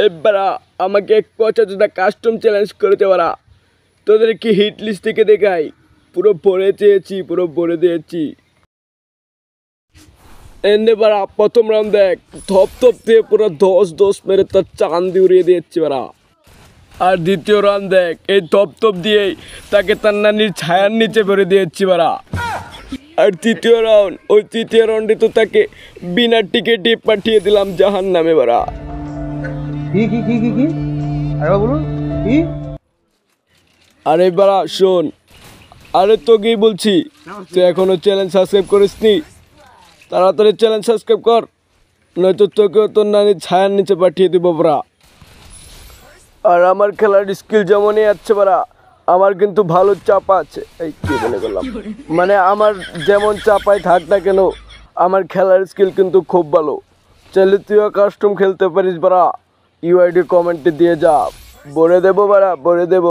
এবারা আমাকে এক পচা জুতা কাস্টম চ্যালেঞ্জ করতে পারা তোদের কি হিট লিস্ট থেকে দেখাই পুরো ভরে চেয়েছি পুরো ভরে দিয়েছি এনে বারা প্রথম রাউন্ড দেখ ধপ ধপ দিয়ে পুরো 10-10 মেরে তার চাঁদি উড়িয়ে দিয়েছি বারা আর দ্বিতীয় রাউন্ড দেখ এই ধপ ধপ দিয়েই তাকে তার নানির ছায়ার নিচে ভরে দিয়েছি বারা আর তৃতীয় রাউন্ডে তো তাকে বিনা টিকেটে পাঠিয়ে দিলাম জাহান্নামে বারা কি আরে বলুন কি আরে বাড়া শোন আরে তোকেই বলছি তুই এখনো চ্যানেল সাবস্ক্রাইব করিসনি তাড়াতাড়ি চ্যানেল সাবস্ক্রাইব কর নয়তো তোকেও তোর নানির ছায়ার নিচে পাঠিয়ে দেবো বাড়া আর আমার খেলার স্কিল যেমনই আছে বাড়া আমার কিন্তু ভালো চাপা আছে এই কি বলে গেলাম মানে আমার যেমন চাপায় থাক না কেন আমার খেলার স্কিল কিন্তু খুব ভালো চাইলে তুইও কাস্টম খেলতে পারিস বাড়া ইউআইডি কমেন্টে দিয়ে যা বলে দেবো বাড়া বলে দেবো